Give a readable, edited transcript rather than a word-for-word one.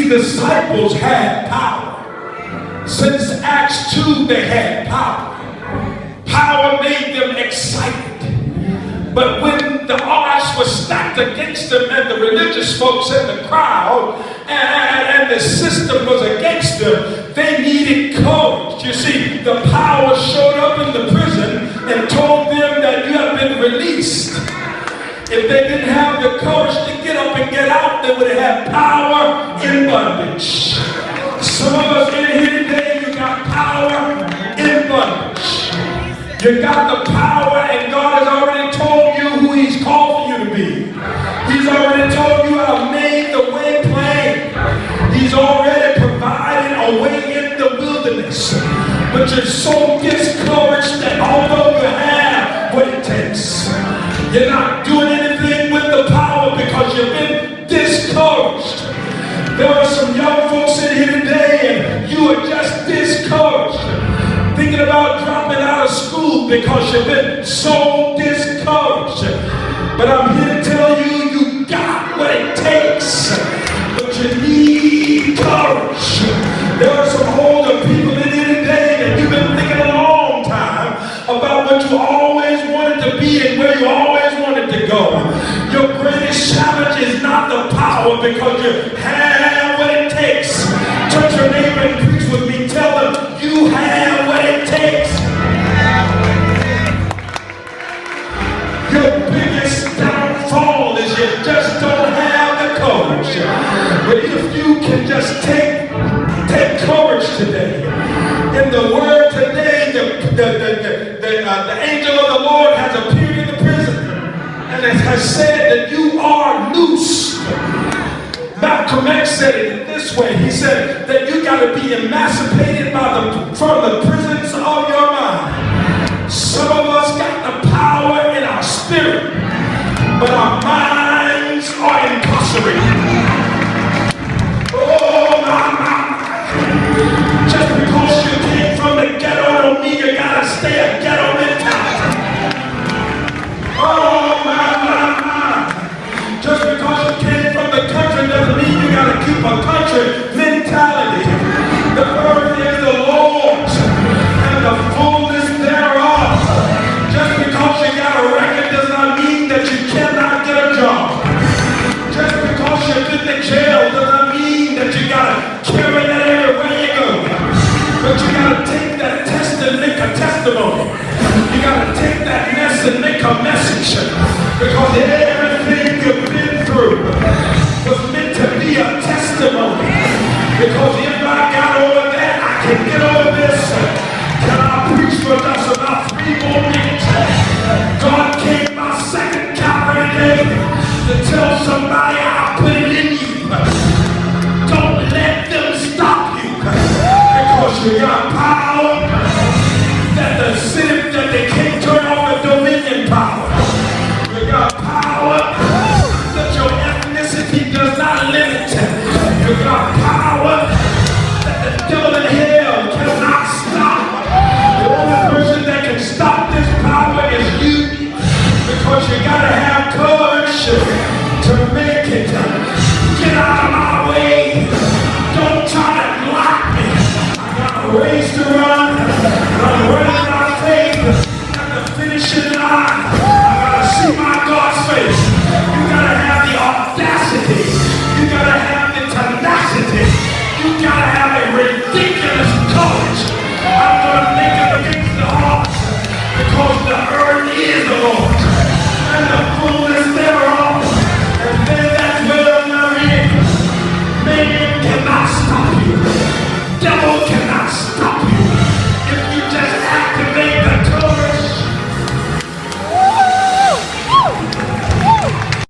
See, the disciples had power. Since Acts 2, they had power. Power made them excited. But when the odds were stacked against them and the religious folks in the crowd and the system was against them, they needed courage. You see, the power showed up in the prison and told them that you have been released. If they didn't have the courage to get up and get out, they would have had power in bondage. Some of us in here today, you got power in bondage. You got the power, and God has already told you who He's called you to be. He's already told you how to make the way plain. He's already provided a way in the wilderness. But you're so discouraged that although you have what it takes, you're not doing anything with the power because you've been discouraged. There are some young folks in here today and you are just discouraged. Thinking about dropping out of school because you've been so discouraged. But I'm here to tell you, you got what it takes. But you need courage. There are some older people in here today that you've been thinking a long time about what you always wanted to be and where you always wanted to go. Your greatest challenge is not the power because you have what it takes. Touch your neighbor and preach with me. Tell them you have what it takes. Your biggest downfall is you just don't have the courage. But if you can just take courage today. In the word today, the angel of the Lord has appeared in the prison and it has said that you are loose. Malcolm X said it this way. He said that you got to be emancipated from the prisons of your mind. Some of us got the power in our spirit, but our minds are incarcerated. Oh my. Just because you came from the ghetto don't mean you got to stay a ghetto mentality. Oh my. Just because you came from the country doesn't mean you got to keep a country mentality. The earth is the Lord's and the fullness thereof. Just because you got a record does not mean that you cannot get a job. Just because you've been in jail does not mean that you got to carry that everywhere you go. But you got to take that test and make a testimony. You got to take that mess and make a message. Because everything you've been through was meant to be a testimony. Because if I got over that, I can get over this. Can I preach for just about 3 more